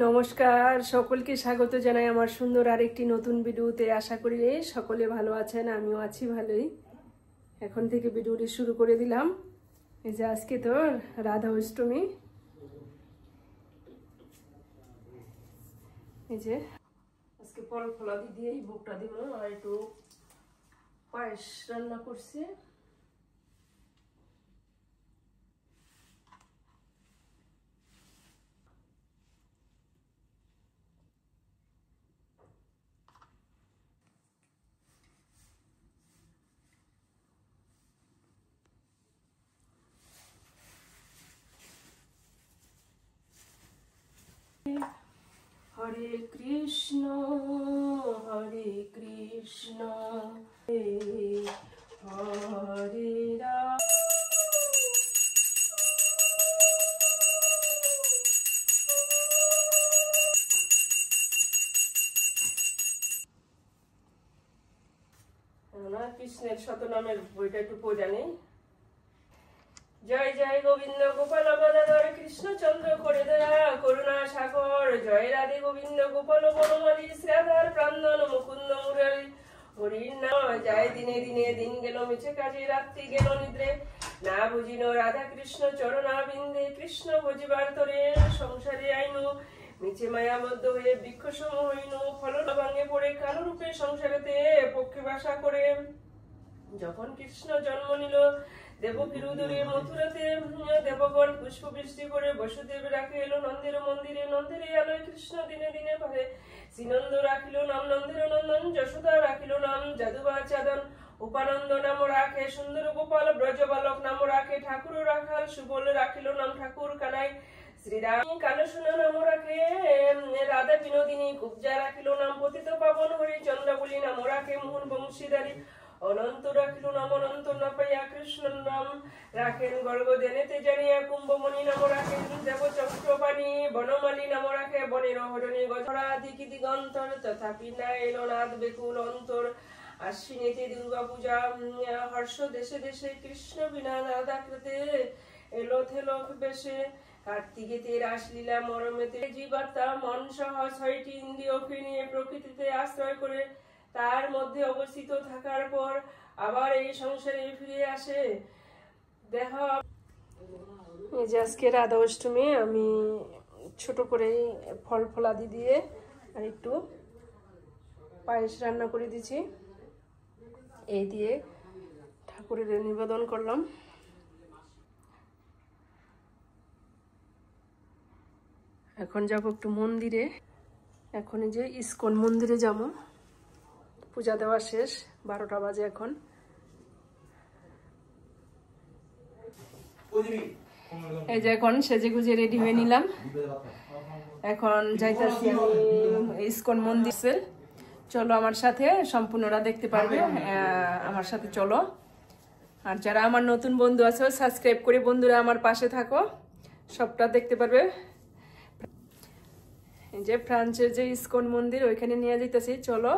নমস্কার, সকলকে স্বাগত জানাই আমার সুন্দর আরেকটি নতুন ভিডিওতে। আশা করি সকলে ভালো আছেন, আমিও আছি ভালোই। এখন থেকে ভিডিওটি শুরু করে দিলাম। এই যে আজকে তো রাধা অষ্টমী, এই যে আজকে ফল ফলাদি দিয়ে এই ভোগটা দিব আর একটু পায়েস রান্না করছি। হরে কৃষ্ণ হরে কৃষ্ণ হরে রাম। কৃষ্ণের শতনামের বইটা একটু পড়া নেই। জয় জয় গোবিন্দ গোপাল গদাধর কৃষ্ণচন্দ্র করে দয়া করুণা সাগর, জয় রাধে গোবিন্দ গোপাল বনমালী শ্রীরাধার প্রান্দন মুকুন্দ মুরারি। হরির নাম যায় দিনে দিনে, দিন গেল মিছে কাজে, রাত্রি গেল নিদ্রে, না বুঝিল রাধা কৃষ্ণ চরণাবিন্দে। কৃষ্ণ বুঝিবার তরে সংসারে আইনু, মিছে মায়াবদ্ধ হয়ে বৃক্ষ সম হইনু। ফল ভাঙে পড়ে কালো রূপে সংসারেতে পক্ষে বাসা করে। যখন কৃষ্ণ জন্ম নিল দেবকীর উদরে মথুরাতে, দেবগণ পুষ্প বৃষ্টি করে বসুদেব রাখে এলো নন্দের মন্দিরে। নন্দের আলোয় কৃষ্ণ দিনে দিনে পারে, শ্রীনন্দ রাখিল নাম নন্দের নন্দন, যশোদা রাখিল নাম যাদুবা চাদন। উপানন্দ নাম রাখে সুন্দর গোপাল, ব্রজ বালক নাম রাখে ঠাকুর রাখাল, সুবল রাখিল নাম ঠাকুর কানাই। শ্রীরাম কালসোনা নাম রাখে রাধা বিনোদিনী, কুব্জা রাখিল নাম পতিত পাবন, হরি চন্দ্রাবলী নাম রাখে মোহন বংশীধারী। অনন্ত রাখিল নাম অনন্ত না পাইয়া কৃষ্ণ নাম রাখেন গর্গদেনেতে জানিয়া। কুম্ভমণি নাম রাখেন দেব চক্রপাণী, বনমালী নাম রাখে বনের হরণী। গধরা দিকি দিগন্তর, তথাপি না এলো নাদ বেকুল অন্তর। আশ্বিনীতে দুর্গা পূজা হর্ষ দেশে দেশে, কৃষ্ণ বিনা রাধাকৃতে এলো থেলক বেশে। কার্তিকেতে রাসলীলা মরমেতে জীবাত্মা মন সহ ছয়টি ইন্দ্রিয়কে নিয়ে প্রকৃতিতে আশ্রয় করে তার মধ্যে অবস্থিত থাকার পর আবার এই সংসারে ফিরে আসে। দেখো এই যে আজকে রাধা অষ্টমী, আমি ছোট করে ফল ফলাদি দিয়ে আর একটু পায়েস রান্না করে দিচ্ছি। এই দিয়ে ঠাকুরের নিবেদন করলাম। এখন যাব একটু মন্দিরে। এখন এই যে ইস্কন মন্দিরে যাবো, পূজা দেওয়া শেষ, 12টা বাজে এখন। এই যে এখন সেজে গুজে রেডি হয়ে নিলাম, এখন যাইতেছি আমি ইস্কন মন্দির। চলো আমার সাথে, সম্পূর্ণরা দেখতে পারবে, আমার সাথে চলো। আর যারা আমার নতুন বন্ধু আছো সাবস্ক্রাইব করে বন্ধুরা আমার পাশে থাকো, সবটা দেখতে পারবে। এই যে ফ্রান্সের যে ইস্কন মন্দির, ওইখানে নিয়ে যেতেছি, চলো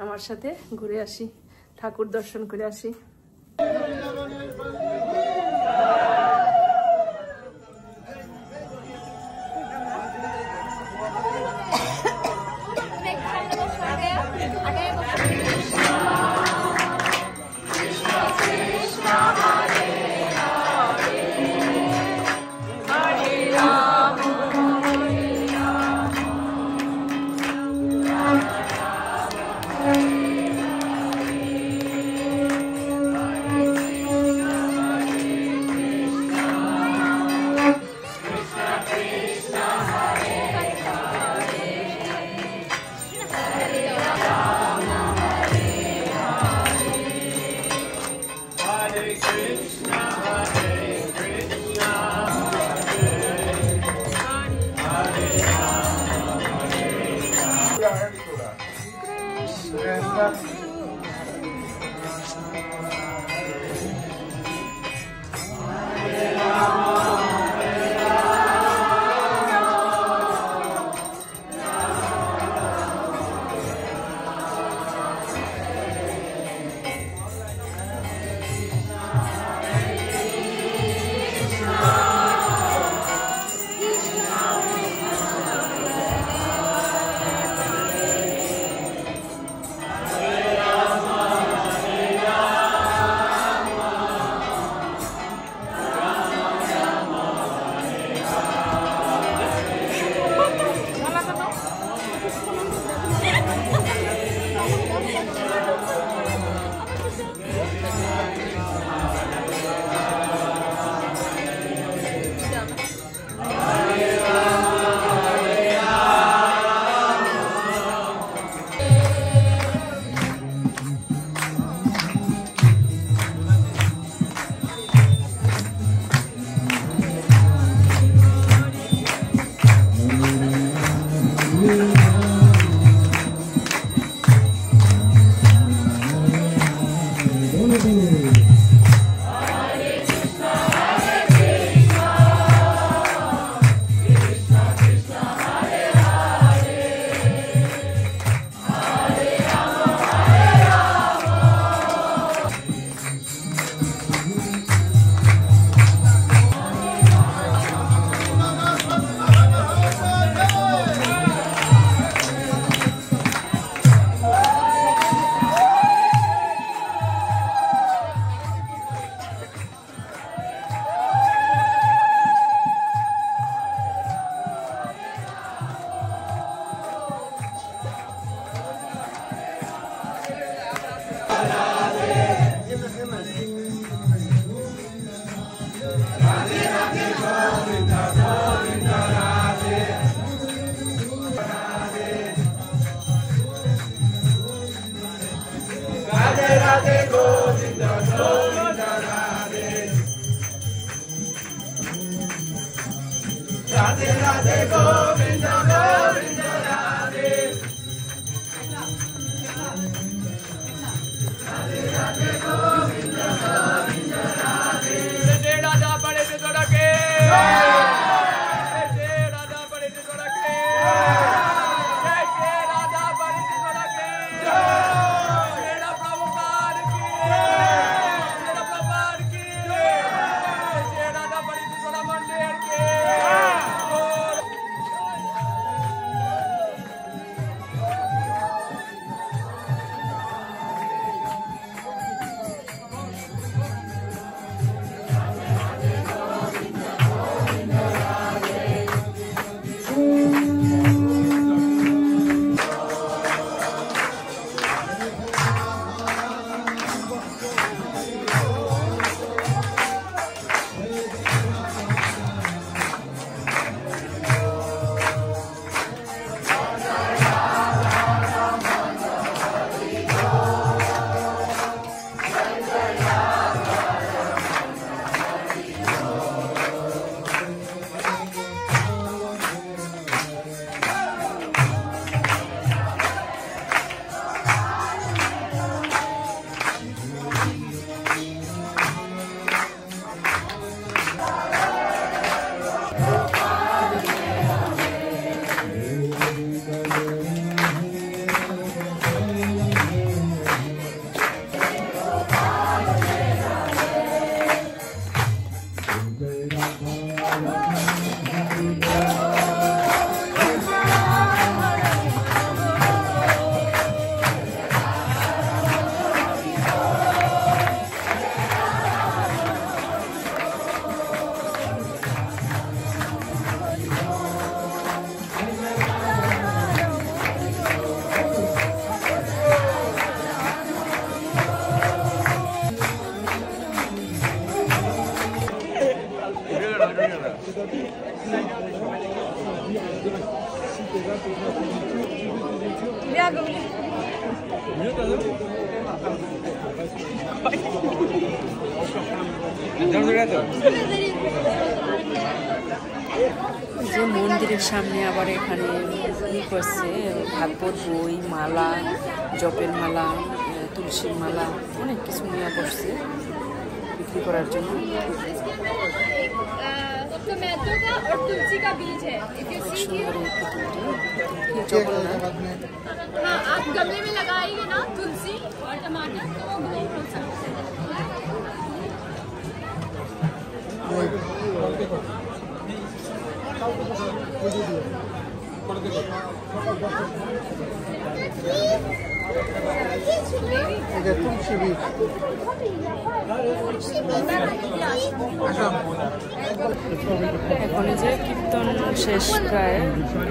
আমার সাথে ঘুরে আসি, ঠাকুর দর্শন করে আসি। যে মন্দিরের সামনে আবার এখানে ই করছে ভাগবত বই, মালা, জপের মালা, তুলসীর মালা, অনেক কিছু নিয়ে বসছে বিক্রি করার জন্য। এখন যে কীর্তন শেষ প্রায়,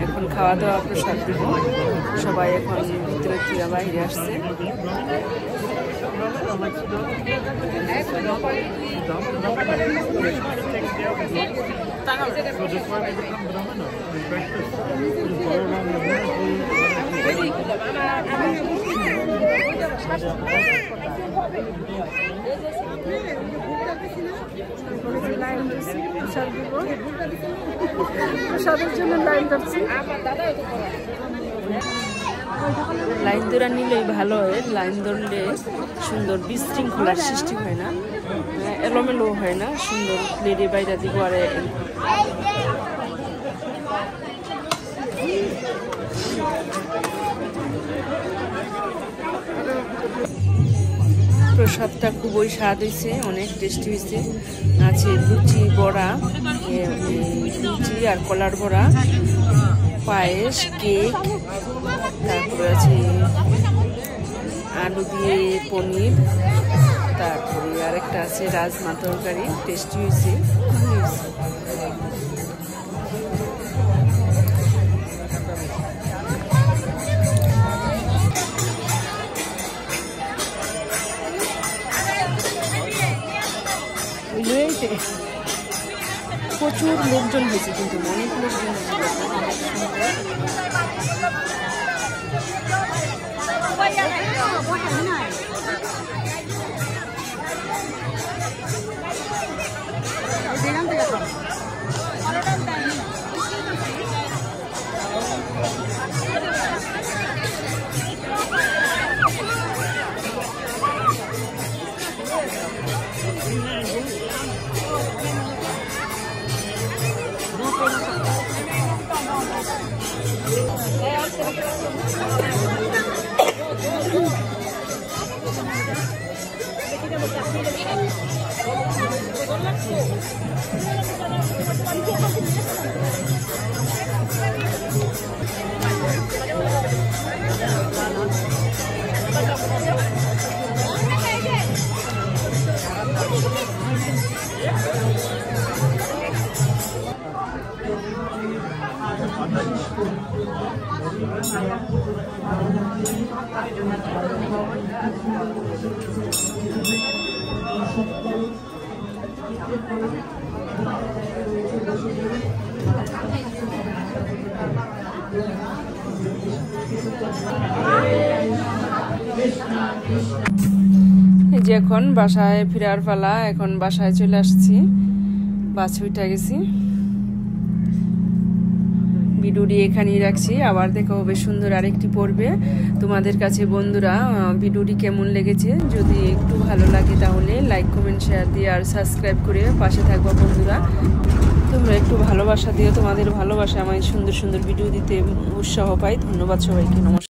এখন খাওয়া দাওয়া প্রসাদ দিব। সবাই এখন ভিতরে থেকে বাইরে আসছে। লাইন ধরা নিলেই ভালো হয়, লাইন ধরলে সুন্দর বিশৃঙ্খলার সৃষ্টি হয় না, এলোমেলো হয় না, সুন্দর প্লেটে বাইরে দিব। আর প্রসাদটা খুবই স্বাদ হয়েছে, অনেক টেস্টি হয়েছে। আছে লুচি, বড়া, লুচি আর কলার বড়া, পায়েস, কেক, তারপরে আছে আলু দিয়ে পনির, তারপরে আরেকটা আছে রাজমা তরকারি। টেস্টি হয়েছে, প্রচুর লোকজন হয়েছে, কিন্তু অনেক লোকজন হয়েছে, অনেক সুন্দর। এই যে এখন বাসায় ফেরার পালা, এখন বাসায় চলে আসছি, বাস উঠে গেছি। ভিডিওটি এখানেই রাখছি, আবার দেখা হবে সুন্দর আরেকটি পর্বে। তোমাদের কাছে বন্ধুরা ভিডিওটি কেমন লেগেছে, যদি একটু ভালো লাগে তাহলে লাইক কমেন্ট শেয়ার দিয়ে আর সাবস্ক্রাইব করে পাশে থাকবা বন্ধুরা। তোমরা একটু ভালোবাসা দিও, তোমাদের ভালোবাসা আমায় সুন্দর সুন্দর ভিডিও দিতে উৎসাহ পাই। ধন্যবাদ সবাইকে, নমস্কার।